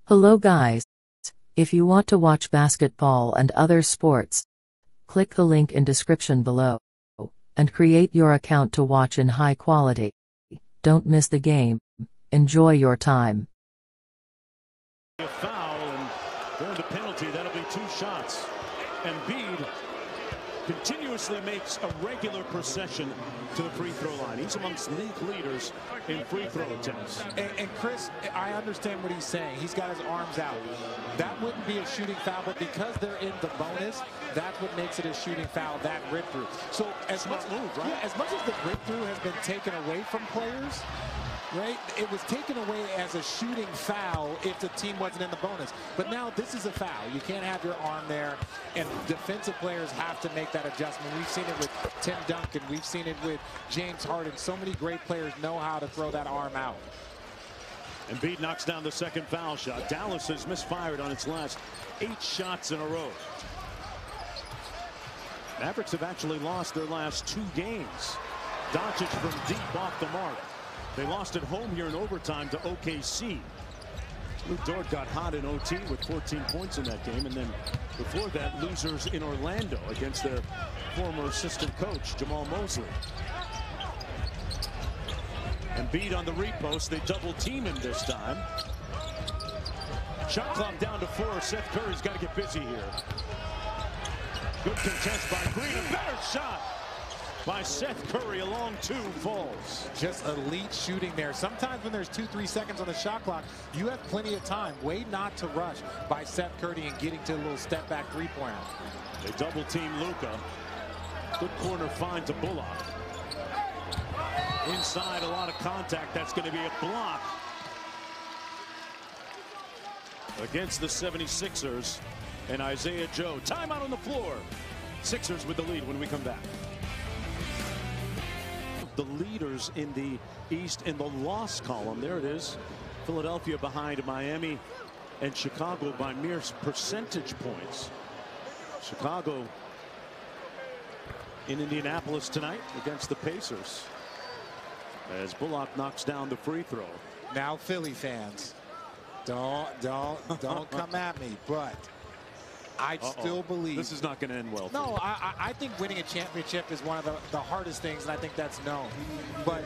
Hello guys. If you want to watch basketball and other sports, click the link in description below and create your account to watch in high quality. Don't miss the game. Enjoy your time. A foul, and during the penalty, that'll be 2 shots. Embiid continuously makes a regular procession to the free throw line. He's amongst league leaders in free throw attempts. And Chris, I understand what he's saying. He's got his arms out. That wouldn't be a shooting foul, but because they're in the bonus, that's what makes it a shooting foul, that rip through. So as much as the rip through has been taken away from players, right? It was taken away as a shooting foul if the team wasn't in the bonus. But now this is a foul. You can't have your arm there, and defensive players have to make that adjustment. We've seen it with Tim Duncan. We've seen it with James Harden. So many great players know how to throw that arm out. Embiid knocks down the second foul shot. Dallas has misfired on its last 8 shots in a row. Mavericks have actually lost their last 2 games. Doncic from deep off the mark. They lost at home here in overtime to OKC. Luke Dort got hot in OT with 14 points in that game, and then before that, losers in Orlando against their former assistant coach, Jamal Mosley. Embiid on the repost. They double team him this time. Shot clock down to 4. Seth Curry's got to get busy here. Good contest by Green. A better shot by Seth Curry along 2 falls. Just elite shooting there. Sometimes when there's 2-3 seconds on the shot clock, you have plenty of time. Way not to rush by Seth Curry and getting to a little step back 3-pointer. They double team Luka. Good corner find to Bullock. Inside, a lot of contact. That's going to be a block against the 76ers and Isaiah Joe. Timeout on the floor. Sixers with the lead when we come back. The leaders in the East in the loss column. There it is. Philadelphia behind Miami and Chicago by mere percentage points. Chicago in Indianapolis tonight against the Pacers as Bullock knocks down the free throw. Now Philly fans, don't come at me, but I still believe this is not going to end well. No, I think winning a championship is one of the hardest things, and I think that's known. But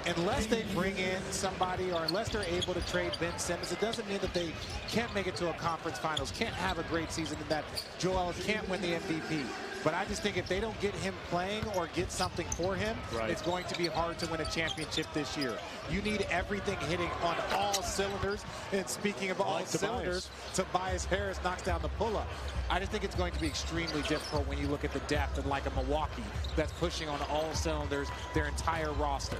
unless they bring in somebody, or unless they're able to trade Ben Simmons, it doesn't mean that they can't make it to a conference finals, can't have a great season, and that Joel can't win the MVP. But I just think if they don't get him playing or get something for him, it's going to be hard to win a championship this year. You need everything hitting on all cylinders. And speaking of all cylinders, Tobias Harris knocks down the pull-up. I just think it's going to be extremely difficult when you look at the depth and like a Milwaukee that's pushing on all cylinders their entire roster.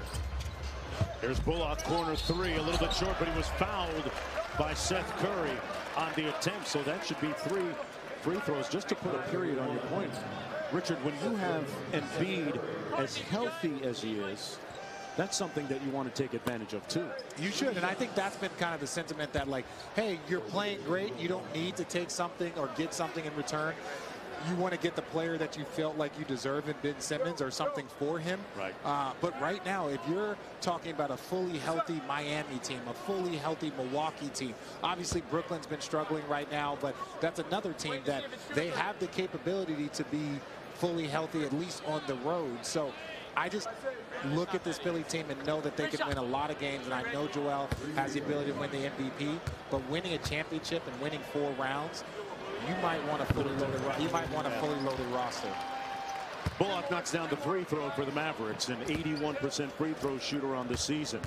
Here's Bullock, corner 3, a little bit short, but he was fouled by Seth Curry on the attempt. So that should be 3 free throws. Just to put a period on your point, Richard, when you have Embiid as healthy as he is, that's something that you want to take advantage of too. You should, and I think that's been kind of the sentiment that, like, hey, you're playing great, you don't need to take something or get something in return. You want to get the player that you felt like you deserve in Ben Simmons or something for him. Right. But right now, if you're talking about a fully healthy Miami team, a fully healthy Milwaukee team, obviously Brooklyn's been struggling right now, but that's another team that they have the capability to be fully healthy, at least on the road. So I just look at this Philly team and know that they can win a lot of games, and I know Joel has the ability to win the MVP, but winning a championship and winning 4 rounds, you might want a fully loaded roster. Bullock knocks down the free throw for the Mavericks, an 81% free throw shooter on the season.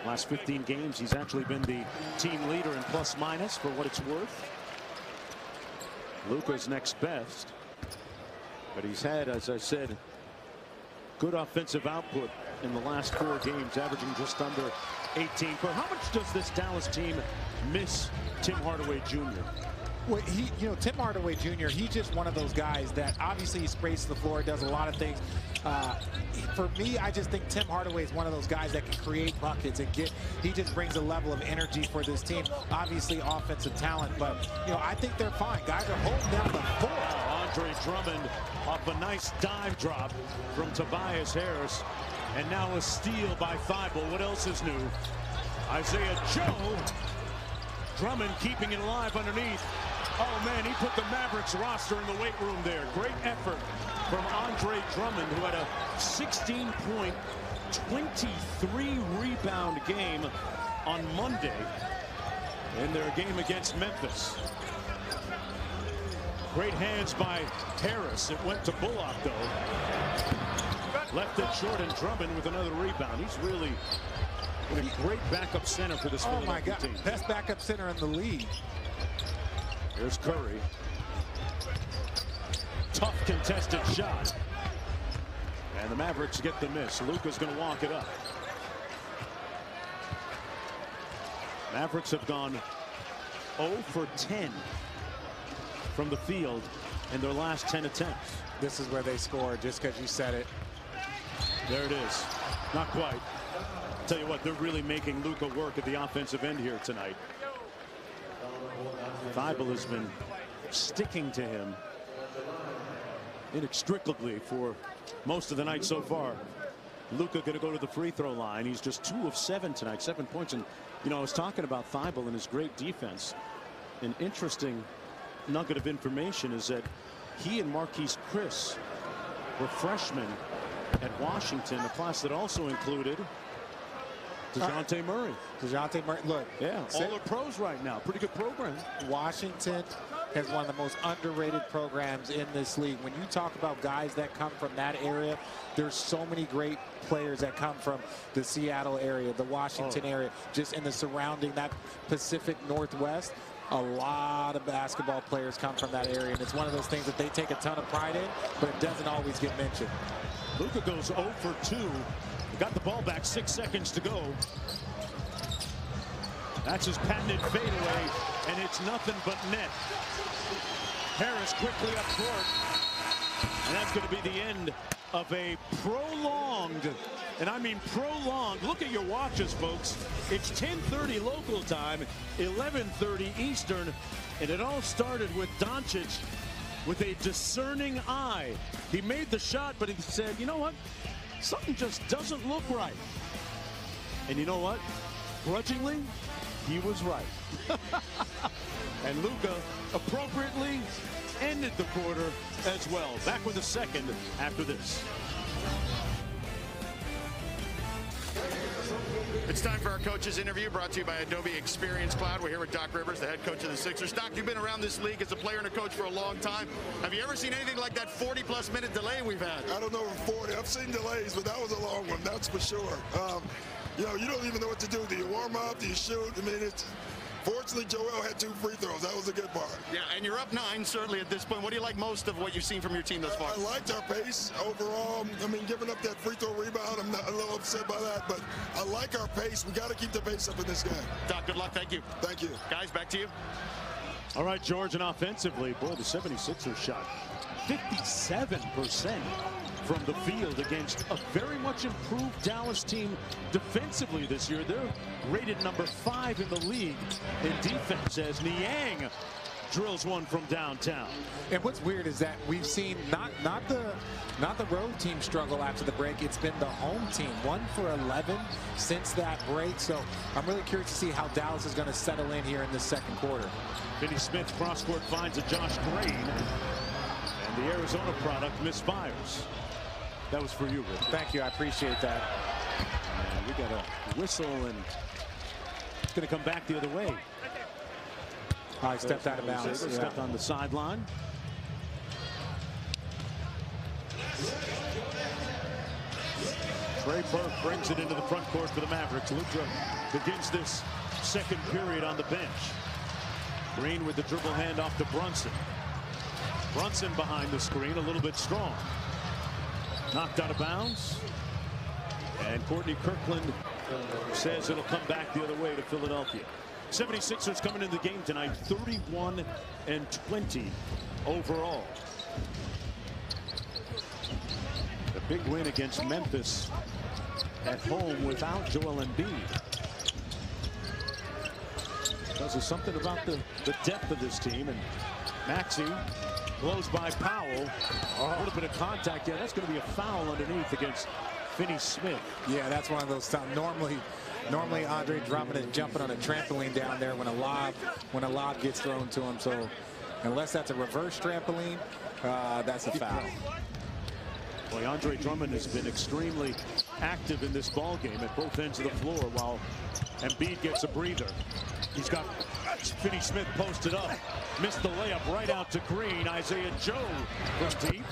Last 15 games, he's actually been the team leader in plus minus for what it's worth. Luka's next best, but he's had, as I said, good offensive output in the last 4 games, averaging just under 18. But how much does this Dallas team miss Tim Hardaway Jr.? Well, Tim Hardaway Jr., he's just one of those guys that obviously he sprays the floor, does a lot of things. For me, I just think Tim Hardaway is one of those guys that can create buckets and he just brings a level of energy for this team. Obviously offensive talent, but I think they're fine. Guys are holding down the fort. Andre Drummond off a nice dive drop from Tobias Harris, and now a steal by Thibault. What else is new? Isaiah Joe. Drummond keeping it alive underneath. Oh, man, he put the Mavericks roster in the weight room there. Great effort from Andre Drummond, who had a 16-point, 23-rebound game on Monday in their game against Memphis. Great hands by Harris. It went to Bullock, though. Left it short, and Drummond with another rebound. He's really a great backup center for this Philadelphia team. Best backup center in the league. Here's Curry. Tough contested shot. And the Mavericks get the miss. Luka's going to walk it up. Mavericks have gone 0 for 10 from the field in their last 10 attempts. This is where they score, just because you said it. There it is. Not quite. Tell you what, they're really making Luka work at the offensive end here tonight. Thibault has been sticking to him inextricably for most of the night so far. Luka going to go to the free throw line. He's just 2 of 7 tonight, 7 points. And, you know, I was talking about Thibault and his great defense. An interesting nugget of information is that he and Marquise Chris were freshmen at Washington, a class that also included DeJounte Murray. DeJounte Murray, look. Yeah, all are pros right now. Pretty good program. Washington has one of the most underrated programs in this league. When you talk about guys that come from that area, there's so many great players that come from the Seattle area, the Washington area, just in the surrounding, that Pacific Northwest. A lot of basketball players come from that area, and it's one of those things that they take a ton of pride in, but it doesn't always get mentioned. Luka goes 0 for 2. Got the ball back, 6 seconds to go. That's his patented fadeaway, and it's nothing but net. Harris quickly up court, and that's going to be the end of a prolonged, and I mean prolonged. Look at your watches, folks. It's 10:30 local time, 11:30 Eastern, and it all started with Doncic with a discerning eye. He made the shot, but he said, you know what? Something just doesn't look right. And you know what? Grudgingly, he was right. And Luka appropriately ended the quarter as well. Back with a second after this. It's time for our coaches interview, brought to you by Adobe Experience Cloud. We're here with Doc Rivers, the head coach of the Sixers. Doc, you've been around this league as a player and a coach for a long time. Have you ever seen anything like that 40-plus minute delay we've had? I don't know if 40. I've seen delays, but that was a long one, that's for sure. You know, you don't even know what to do. Do you warm up? Do you shoot? I mean, fortunately, Joel had 2 free throws. That was a good part. Yeah, and you're up 9, certainly, at this point. What do you like most of what you've seen from your team thus far? I liked our pace overall. I mean, giving up that free throw rebound, I'm not a little upset by that, but I like our pace. We got to keep the pace up in this game. Doc, good luck. Thank you. Thank you. Guys, back to you. All right, George, and offensively, boy, the 76ers shot 57% from the field against a very much improved Dallas team defensively this year. They're rated number 5 in the league in defense as Niang drills one from downtown. And what's weird is that we've seen not the road team struggle after the break. It's been the home team, 1 for 11 since that break. So I'm really curious to see how Dallas is going to settle in here in the second quarter. Finney Smith cross-court finds a Josh Green, and the Arizona product misfires. That was for you, Rick. Thank you. I appreciate that. And we got a whistle, and it's going to come back the other way. I stepped out of bounds. Stepped on the sideline. Trey Burke brings it into the front court for the Mavericks. Luka begins this second period on the bench. Green with the dribble hand off to Brunson. Brunson behind the screen, a little bit strong. Knocked out of bounds. And Courtney Kirkland says it'll come back the other way to Philadelphia. 76ers coming into the game tonight, 31-20 overall. The big win against Memphis at home without Joel Embiid. Because there's something about the depth of this team. And Maxey blows by Powell. A little bit of contact. Yeah, that's going to be a foul underneath against Finney Smith. Yeah, that's one of those times. Normally Normally, Andre Drummond is jumping on a trampoline down there when a lob gets thrown to him. So unless that's a reverse trampoline, that's a foul. Boy, Andre Drummond has been extremely active in this ball game at both ends of the floor, while Embiid gets a breather. He's got Finney Smith posted up. Missed the layup right out to Green. Isaiah Joe from deep.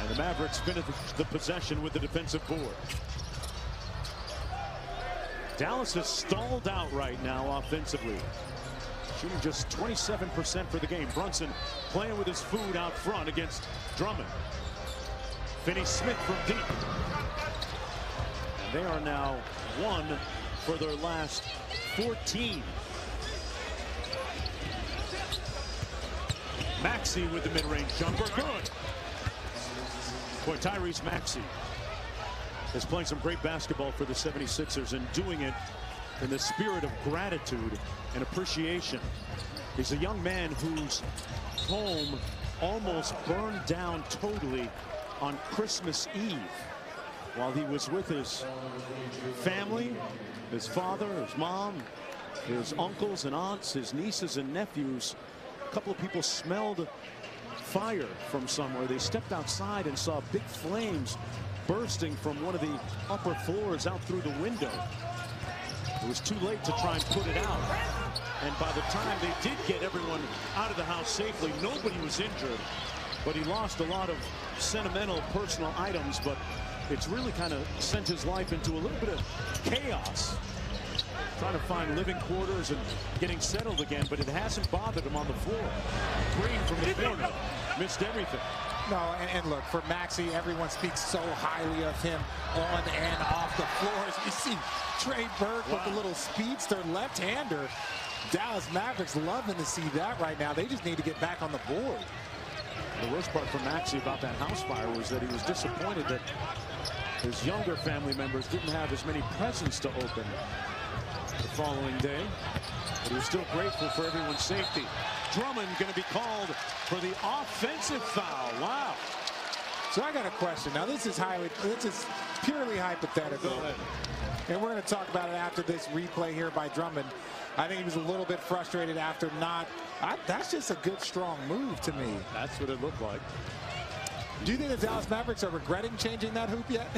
And the Mavericks finish the possession with the defensive board. Dallas is stalled out right now offensively. Shooting just 27% for the game. Brunson playing with his food out front against Drummond. Finney Smith from deep. And they are now 1 for their last 14. Maxey with the mid-range jumper. Good. Boy, Tyrese Maxey is playing some great basketball for the 76ers and doing it in the spirit of gratitude and appreciation. He's a young man whose home almost burned down totally on Christmas Eve while he was with his family, his father, his mom, his uncles and aunts, his nieces and nephews. A couple of people smelled fire from somewhere. They stepped outside and saw big flames bursting from one of the upper floors out through the window. It was too late to try and put it out. And by the time they did get everyone out of the house safely, nobody was injured. But he lost a lot of sentimental personal items, but it's really kind of sent his life into a little bit of chaos. Trying to find living quarters and getting settled again, but it hasn't bothered him on the floor. Green from the corner missed everything. No, and look, for Maxey, everyone speaks so highly of him on and off the floors. You see Trey Burke with the little speedster left-hander. Dallas Mavericks loving to see that right now. They just need to get back on the board. The worst part for Maxey about that house fire was that he was disappointed that his younger family members didn't have as many presents to open the following day. But he was still grateful for everyone's safety. Drummond going to be called for the offensive foul. Wow. So I got a question. Now this is purely hypothetical. Go ahead. And we're going to talk about it after this replay here by Drummond. I think he was a little bit frustrated after not. That's just a good, strong move to me. That's what it looked like. Do you think the Dallas Mavericks are regretting changing that hoop yet?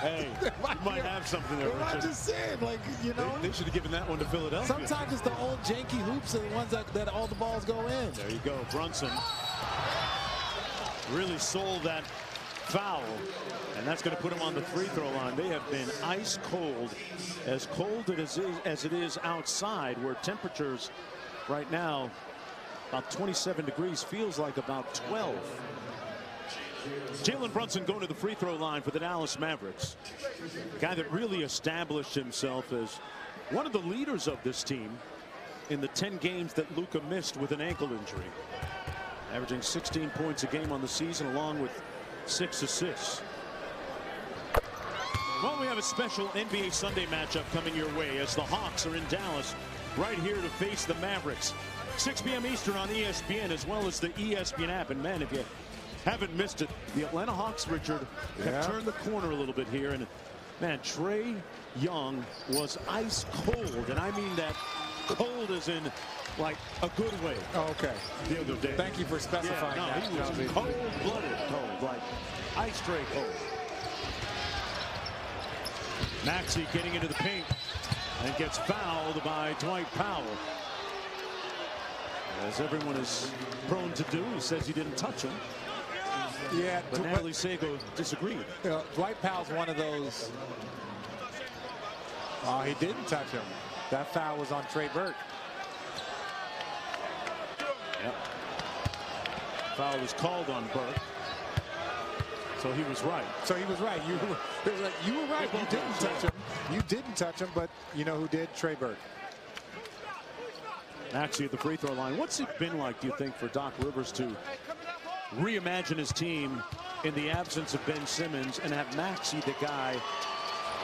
Hey, you might have something there. I'm just saying, like, you know. They should have given that one to Philadelphia. Sometimes it's the old janky hoops are the ones that all the balls go in. There you go. Brunson really sold that foul, and that's going to put him on the free throw line. They have been ice cold as it is outside, where temperatures right now about 27 degrees, feels like about 12. Jalen Brunson going to the free throw line for the Dallas Mavericks. A guy that really established himself as one of the leaders of this team in the 10 games that Luka missed with an ankle injury. Averaging 16 points a game on the season, along with 6 assists. Well, we have a special NBA Sunday matchup coming your way as the Hawks are in Dallas right here to face the Mavericks. 6 p.m. Eastern on ESPN, as well as the ESPN app. And man, if you haven't missed it, the Atlanta Hawks, Richard, have turned the corner a little bit here. And man, Trae Young was ice cold, and I mean that cold as in like a good way. Oh, okay. The other day. Thank you for specifying that. He was cold-blooded cold, like ice tray cold. Maxey getting into the paint and gets fouled by Dwight Powell. As everyone is prone to do, he says he didn't touch him. Yeah, but Natalie Sago disagreed. Dwight Powell's one of those. Oh, he didn't touch him. That foul was on Trey Burke. Yep. Foul was called on Burke. So he was right. So he was right. You were right. You didn't touch him. You didn't touch him, but you know who did? Trey Burke. Maxey at the free throw line. What's it been like, do you think, for Doc Rivers to reimagine his team in the absence of Ben Simmons and have Maxey the guy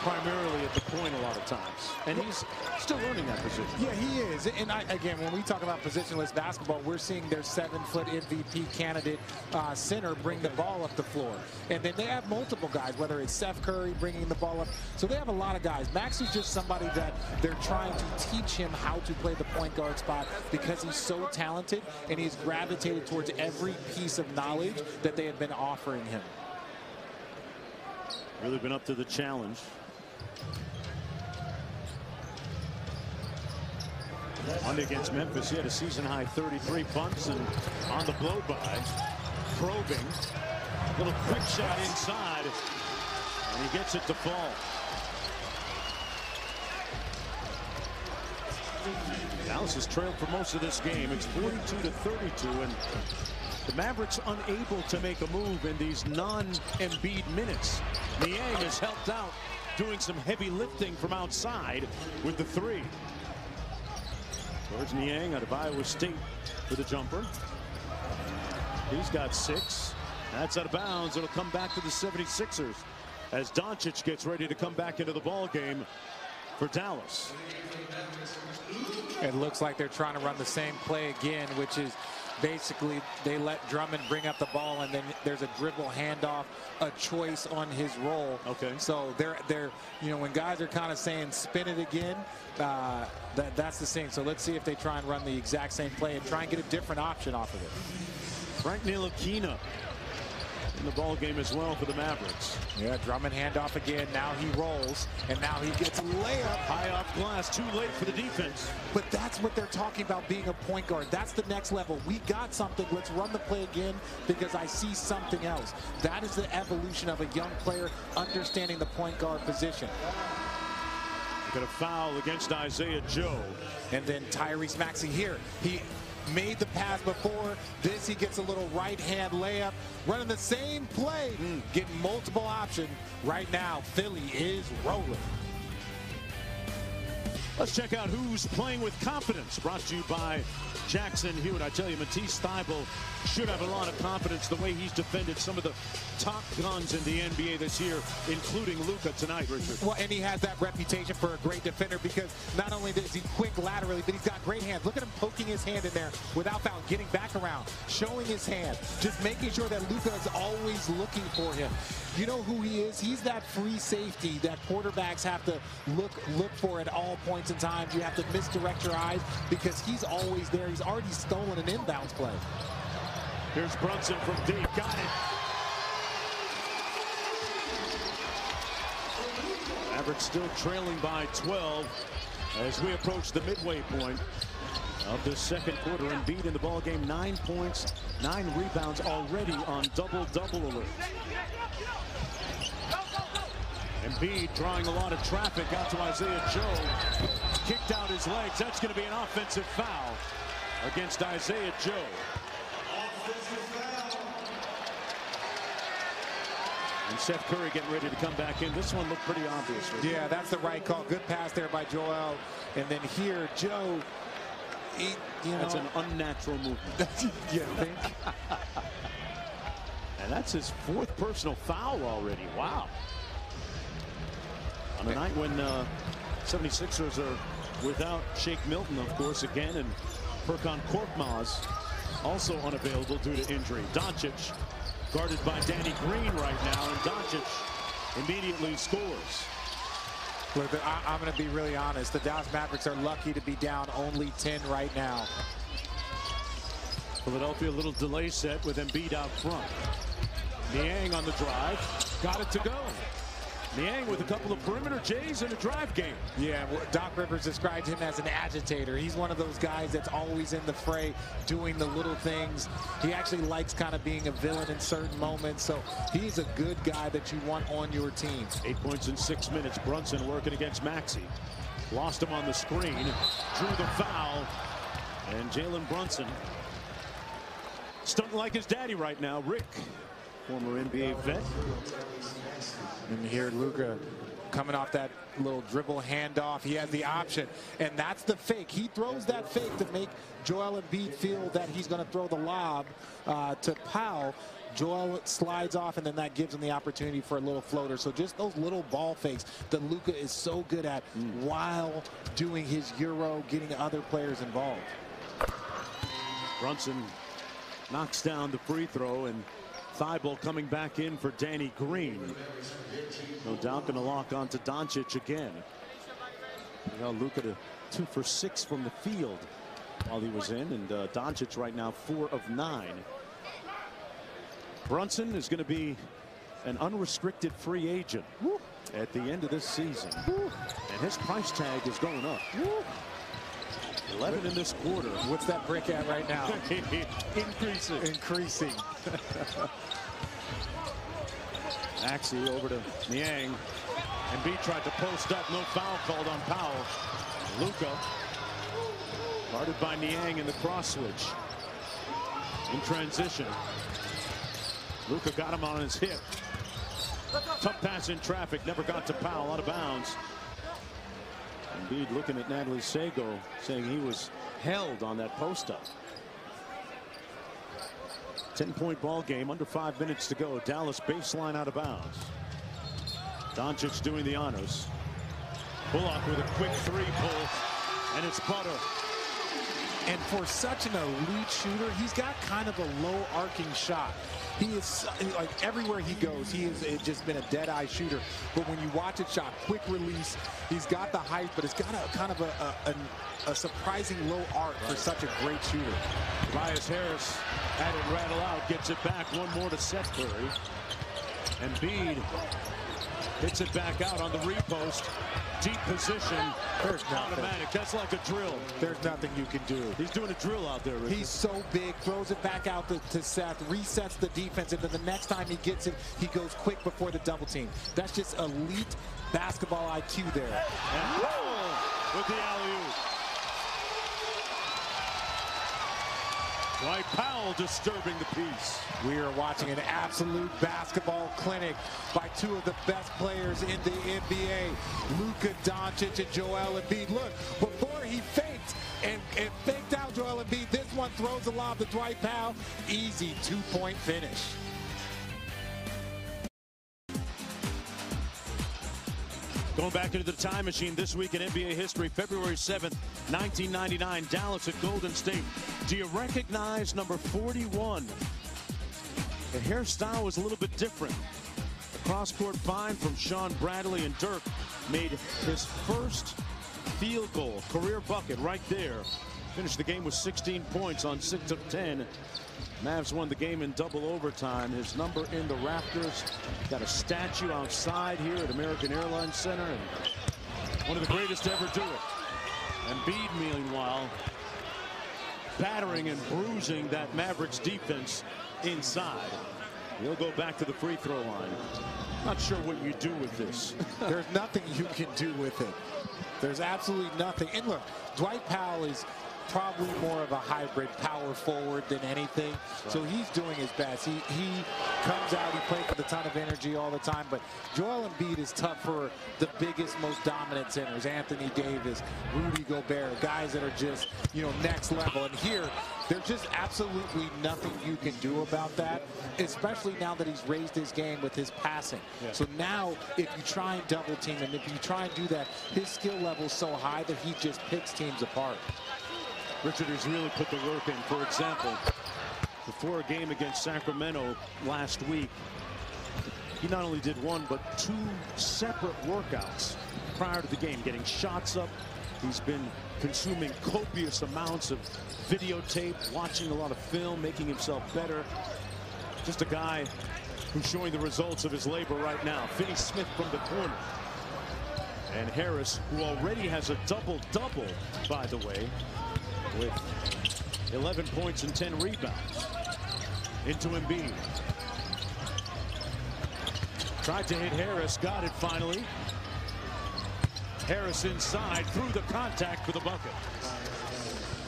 primarily at the point a lot of times, and he's still learning that position. Yeah, he is. And again, when we talk about positionless basketball, we're seeing their 7-foot MVP candidate center bring the ball up the floor. And then they have multiple guys, whether it's Seth Curry bringing the ball up. So they have a lot of guys. Max is just somebody that they're trying to teach him how to play the point guard spot because he's so talented and he's gravitated towards every piece of knowledge that they have been offering him. Really been up to the challenge. Monday against Memphis, he had a season-high 33 punts, and on the blow-by, probing, little quick shot inside, and he gets it to fall. Dallas has trailed for most of this game. It's 42-32, and the Mavericks unable to make a move in these non-Embiid minutes. Niang has helped out, doing some heavy lifting from outside with the three. George Niang out of Iowa State for the jumper. He's got 6. That's out of bounds. It'll come back to the 76ers as Doncic gets ready to come back into the ball game for Dallas. It looks like they're trying to run the same play again, which is basically they let Drummond bring up the ball, and then there's a dribble handoff, a choice on his roll. Okay. So they're you know, when guys are kind of saying spin it again, that's the thing. So let's see if they try and run the exact same play and try and get a different option off of it. Frank Ntilikina in the ball game as well for the Mavericks. Yeah, Drummond handoff again. Now he rolls, and now he gets a layup. High off glass, too late for the defense. But that's what they're talking about, being a point guard. That's the next level. We got something. Let's run the play again because I see something else. That is the evolution of a young player understanding the point guard position. Got a foul against Isaiah Joe. And then Tyrese Maxey here. He made the pass before this. He gets a little right hand layup, running the same play, getting multiple options. Right now, Philly is rolling. Let's check out who's playing with confidence. Brought to you by Jackson Hewitt. I tell you, Matisse Thybulle should have a lot of confidence the way he's defended some of the top guns in the NBA this year, including Luka tonight, Richard. Well, and he has that reputation for a great defender because not only is he quick laterally, but he's got great hands. Look at him poking his hand in there without foul, getting back around, showing his hand, just making sure that Luka is always looking for him. You know who he is? He's that free safety that quarterbacks have to look for at all points in time. You have to misdirect your eyes because he's always there. He's already stolen an inbounds play. Here's Brunson from deep. Got it. Mavericks still trailing by 12 as we approach the midway point of the second quarter. Embiid in the ball game, 9 points, 9 rebounds already on double-double alert. Embiid drawing a lot of traffic out to Isaiah Joe. Kicked out his legs. That's going to be an offensive foul against Isaiah Joe. And Seth Curry getting ready to come back in. This one looked pretty obvious. Yeah, that's the right call. Good pass there by Joel. And then here, Joe, that's an unnatural movement. You think? And that's his 4th personal foul already. Wow. On a night when 76ers are without Shake Milton, of course, again, and Furkan Korkmaz also unavailable due to injury. Doncic guarded by Danny Green right now, and Doncic immediately scores. Look, I'm going to be really honest. The Dallas Mavericks are lucky to be down only 10 right now. Philadelphia, a little delay set with Embiid out front. Niang on the drive. Got it to go. Niang with a couple of perimeter J's in a drive game. Yeah, well, Doc Rivers described him as an agitator. He's one of those guys that's always in the fray, doing the little things. He actually likes kind of being a villain in certain moments. So he's a good guy that you want on your team. 8 points in 6 minutes. Brunson working against Maxey. Lost him on the screen. Drew the foul. And Jalen Brunson stunting like his daddy right now. Rick, former NBA vet. And here Luka coming off that little dribble handoff. He has the option, and that's the fake. He throws that fake to make Joel Embiid feel that he's going to throw the lob to Powell. Joel slides off, and then that gives him the opportunity for a little floater. So just those little ball fakes that Luka is so good at while doing his Euro, getting other players involved. Brunson knocks down the free throw, and Thibault coming back in for Danny Green. No doubt going to lock onto Doncic again. You know, Luka to 2 for 6 from the field while he was in, and Doncic right now 4 of 9. Brunson is going to be an unrestricted free agent at the end of this season, and his price tag is going up. 11 in this quarter. What's that brick at right now? Increasing. Maxey over to Niang. Embiid tried to post up. No foul called on Powell. Luka guarded by Niang in the cross switch. In transition. Luka got him on his hip. Tough pass in traffic. Never got to Powell. Out of bounds. Embiid looking at Natalie Sago, saying he was held on that post-up. 10-point ball game, under 5 minutes to go. Dallas baseline out of bounds. Doncic doing the honors. Bullock with a quick 3 pull, and it's butter. And for such an elite shooter, he's got kind of a low arcing shot. He is, like, everywhere he goes, he has just been a dead-eye shooter. But when you watch it shot, quick release, he's got the height, but it's got a kind of a surprising low arc for such a great shooter. Tobias Harris had it rattle out, gets it back. One more to Seth Curry. Embiid hits it back out on the repost. Deep position. There's automatic. That's like a drill. There's nothing you can do. He's doing a drill out there, Richard. He's so big, throws it back out to Seth, resets the defense, and then the next time he gets it, he goes quick before the double team. That's just elite basketball IQ there. And Powell with the alley-oop. Dwight Powell disturbing the peace. We are watching an absolute basketball clinic by 2 of the best players in the NBA, Luka Doncic and Joel Embiid. Look, before he faked and faked out Joel Embiid, this one throws the lob to Dwight Powell. Easy 2-point finish. Going back into the time machine this week in NBA history, February 7th, 1999, Dallas at Golden State. Do you recognize number 41? The hairstyle was a little bit different. A cross-court find from Sean Bradley, and Dirk made his first field goal, career bucket right there. Finished the game with 16 points on 6 of 10. Mavs won the game in double overtime. His number in the rafters. Got a statue outside here at American Airlines Center, and one of the greatest to ever do it. Embiid, meanwhile, battering and bruising that Mavericks defense inside. He'll go back to the free throw line. Not sure what you do with this. There's nothing you can do with it. There's absolutely nothing. And look, Dwight Powell is probably more of a hybrid power forward than anything. Right. So he's doing his best. He comes out, he plays with a ton of energy all the time, but Joel Embiid is tough for the biggest, most dominant centers. Anthony Davis, Rudy Gobert, guys that are just, you know, next level. And here, there's just absolutely nothing you can do about that, especially now that he's raised his game with his passing. Yeah. So now, if you try and double team him, if you try and do that, his skill level is so high that he just picks teams apart. Richard has really put the work in. For example, before a game against Sacramento last week, he not only did 1 but 2 separate workouts prior to the game, getting shots up. He's been consuming copious amounts of videotape, watching a lot of film, making himself better. Just a guy who's showing the results of his labor right now. Finney Smith from the corner. And Harris, who already has a double-double, by the way, with 11 points and 10 rebounds. Into Embiid. Tried to hit Harris, got it finally. Harris inside, through the contact for the bucket.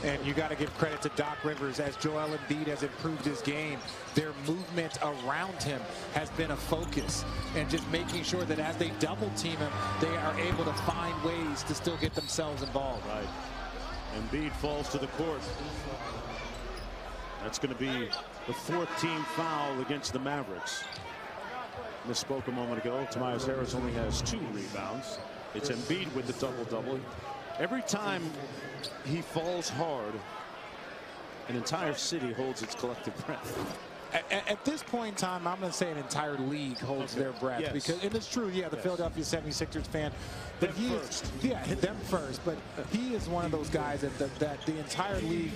And you got to give credit to Doc Rivers. As Joel Embiid has improved his game, their movement around him has been a focus, and just making sure that as they double team him, they are able to find ways to still get themselves involved. Right. Embiid falls to the court. That's going to be the 4th team foul against the Mavericks. Misspoke a moment ago. Tobias Harris only has 2 rebounds. It's Embiid with the double-double. Every time he falls hard, an entire city holds its collective breath. At this point in time, I'm going to say an entire league holds their breath. Yes. Because, and it's true, yeah, the Philadelphia 76ers fan. But Them he first. is, yeah, them first. But he is one of those guys that the entire league,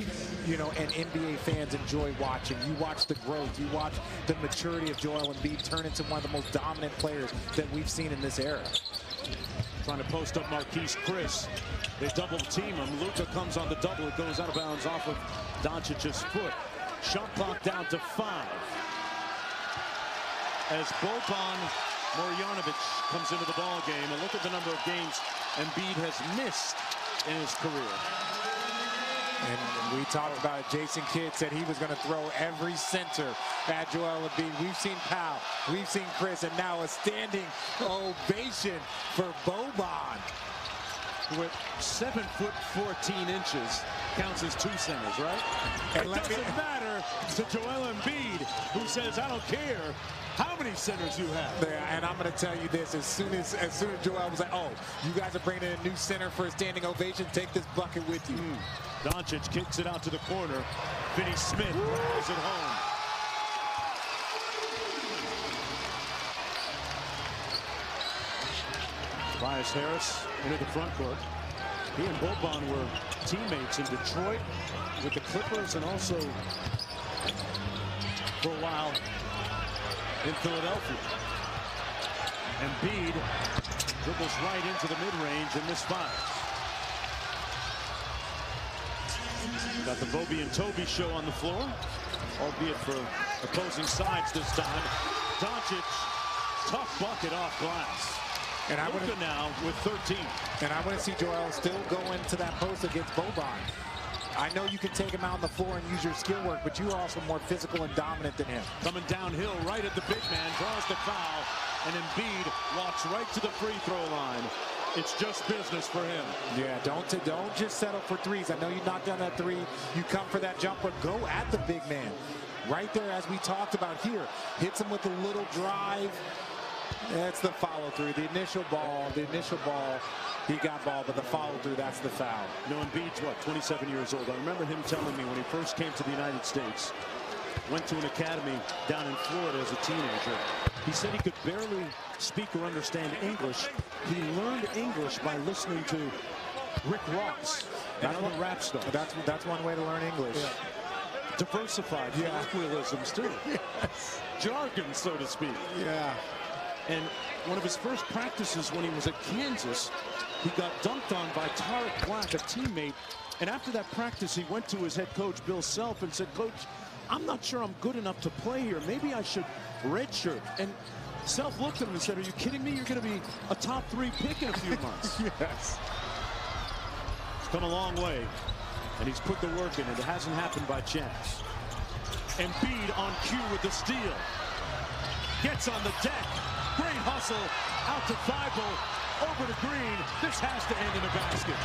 you know, and NBA fans enjoy watching. You watch the growth. You watch the maturity of Joel Embiid turn into one of the most dominant players that we've seen in this era. Trying to post up Marquise Chris. They double team him. Luka comes on the double. It goes out of bounds off of Doncic's foot. Shot clock down to 5. As Boban Marjanovic comes into the ball game, and look at the number of games Embiid has missed in his career. And we talked about it. Jason Kidd said he was going to throw every center at Joel Embiid. We've seen Powell, we've seen Chris, and now a standing ovation for Boban. With 7 foot 14 inches, counts as 2 centers, right? And it doesn't matter to Joel Embiid, who says, I don't care how many centers you have. Yeah, and I'm going to tell you this: as soon as Joel was like, "Oh, you guys are bringing in a new center for a standing ovation. Take this bucket with you." Doncic kicks it out to the corner. Finney Smith rolls it home. Tobias Harris into the front court. He and Boban were teammates in Detroit with the Clippers, and also for a while in Philadelphia. Embiid dribbles right into the mid-range and misfires. Got the Bobby and Toby show on the floor, albeit for opposing sides this time. Doncic, tough bucket off glass. And I would now with 13. And I want to see Joel still go into that post against Boban. I know you can take him out on the floor and use your skill work, but you are also more physical and dominant than him. Coming downhill right at the big man, draws the foul, and Embiid walks right to the free throw line. It's just business for him. Yeah, don't just settle for threes. I know you knocked down that 3. You come for that jumper. Go at the big man. Right there, as we talked about here. Hits him with a little drive. That's the follow through. The initial ball, he got ball, but the follow through, that's the foul. No, Embiid's what, 27 years old. I remember him telling me when he first came to the United States, went to an academy down in Florida as a teenager. He said he could barely speak or understand English. He learned English by listening to Rick Ross and other rap stars. That's one way to learn English. Yeah. Diversified colloquialisms too. Yes. Jargon, so to speak. Yeah. And one of his first practices when he was at Kansas, he got dunked on by Tarek Black, a teammate. And after that practice, he went to his head coach, Bill Self, and said, "Coach, I'm not sure I'm good enough to play here. Maybe I should redshirt." And Self looked at him and said, "Are you kidding me? You're going to be a top 3 pick in a few months." Yes. He's come a long way, and he's put the work in, and it hasn't happened by chance. Embiid on cue with the steal. Gets on the deck. Great hustle out to Thibault, over to Green. This has to end in a basket.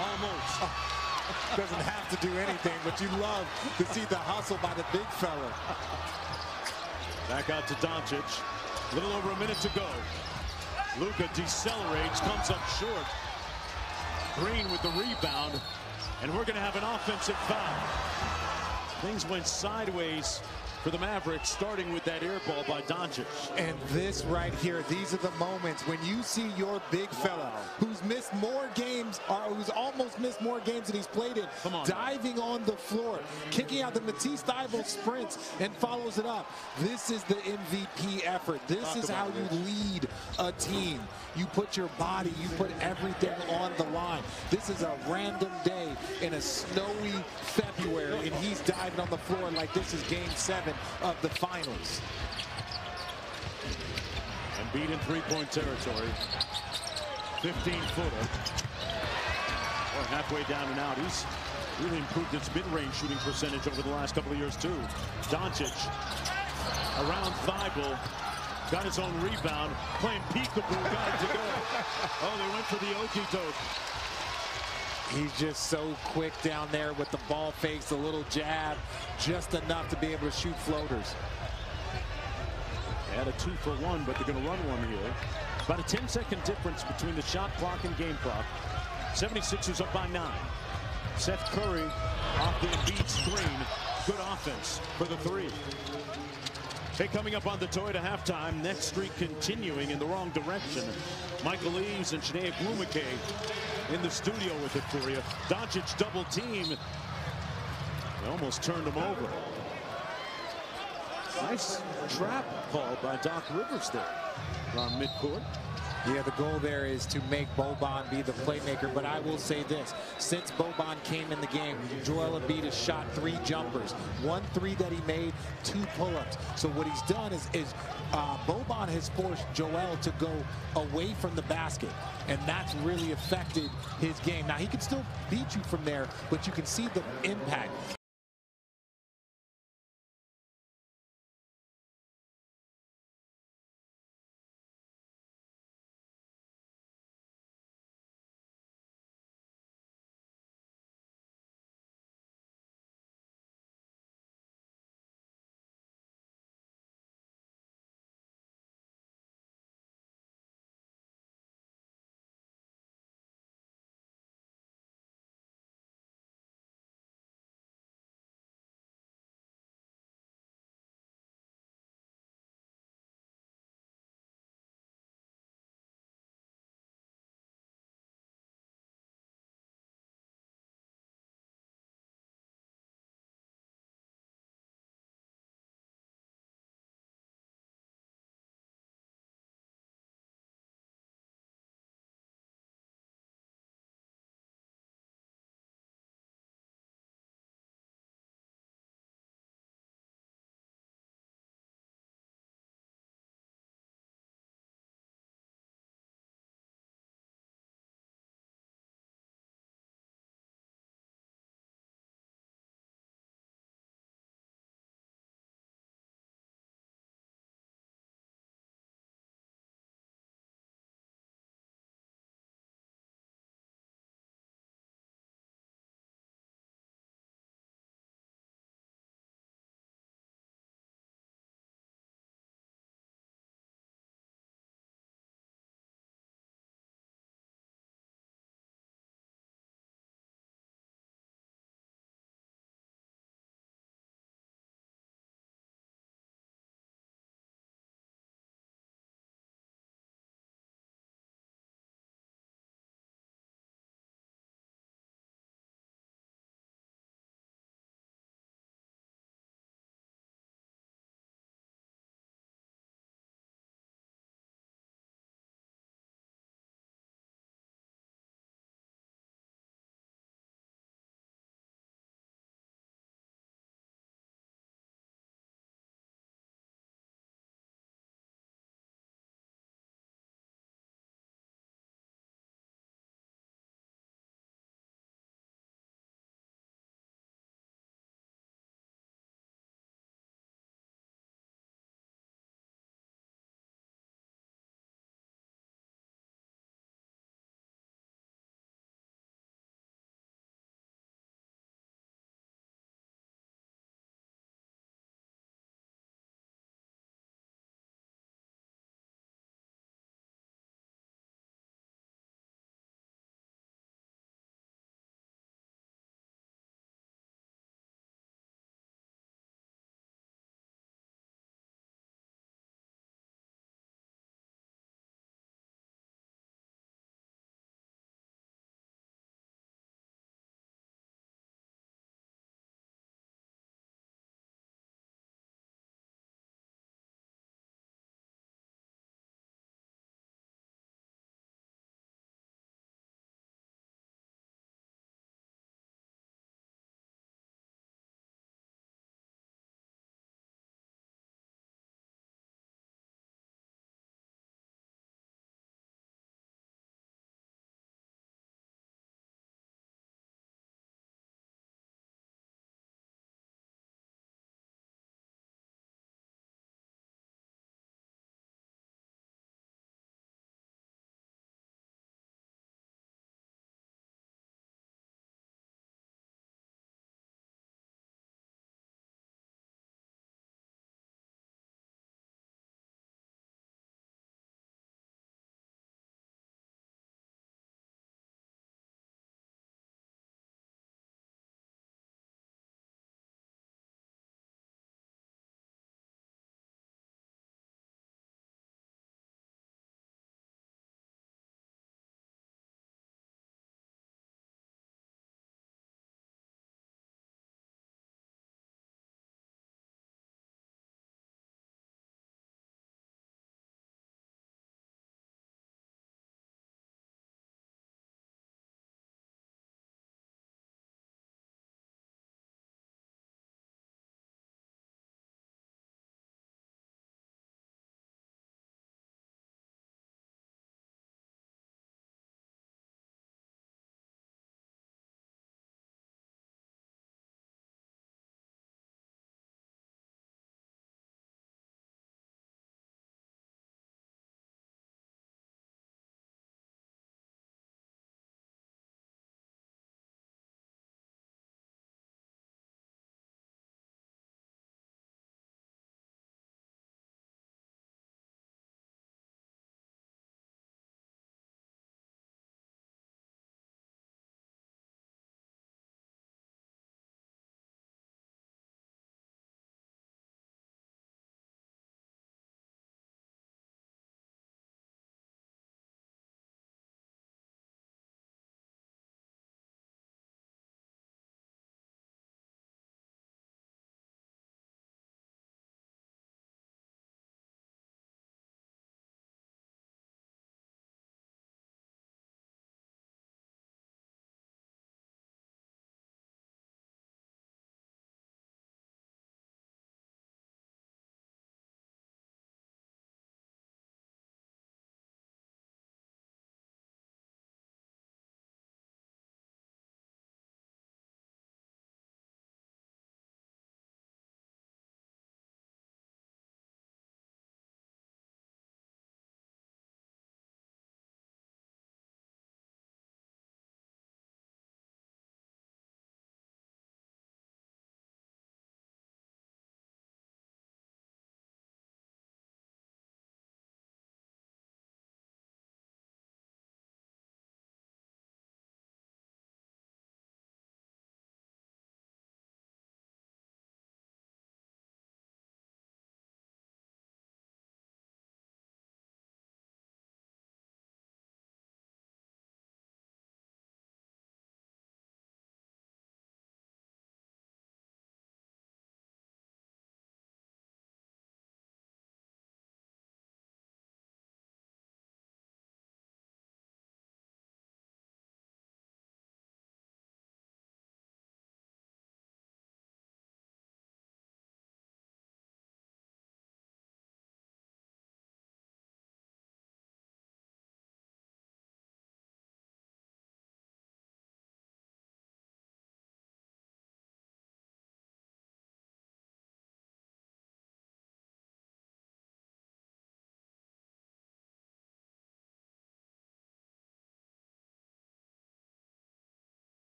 Almost. Doesn't have to do anything, but you love to see the hustle by the big fella. Back out to Doncic. A little over a minute to go. Luka decelerates, comes up short. Green with the rebound, and we're going to have an offensive foul. Things went sideways for the Mavericks, starting with that air ball by Doncic. And this right here, these are the moments when you see your big fella who's missed more games, or who's almost missed more games than he's played in, diving on the floor, kicking out the Matisse Thybulle sprints and follows it up. This is the MVP effort. This is how you lead a team. You put your body, you put everything on the line. This is a random day in a snowy February, and he's diving on the floor like this is game 7 of the finals. Embiid in three-point territory. 15-footer. Halfway down and out. He's really improved his mid-range shooting percentage over the last couple of years, too. Doncic around Thibault. Got his own rebound. Playing peekaboo. Got it to go. Oh, they went for the okey-doke. He's just so quick down there with the ball fakes, a little jab, just enough to be able to shoot floaters. They had a 2-for-1, but they're going to run one here. About a 10-second difference between the shot clock and game clock. 76ers up by 9. Seth Curry off the Embiid screen. Good offense for the 3. Hey, coming up on the Toyota halftime, next streak continuing in the wrong direction. Michael Eaves and Sinead Blumake in the studio with it for you. Doncic double team. They almost turned him over. Nice trap call by Doc Rivers there around midcourt. Yeah, the goal there is to make Boban be the playmaker, but I will say this. Since Boban came in the game, Joel Embiid has shot 3 jumpers. 1 3 that he made, 2 pull-ups. So what he's done is Boban has forced Joel to go away from the basket, and that's really affected his game. Now, he can still beat you from there, but you can see the impact.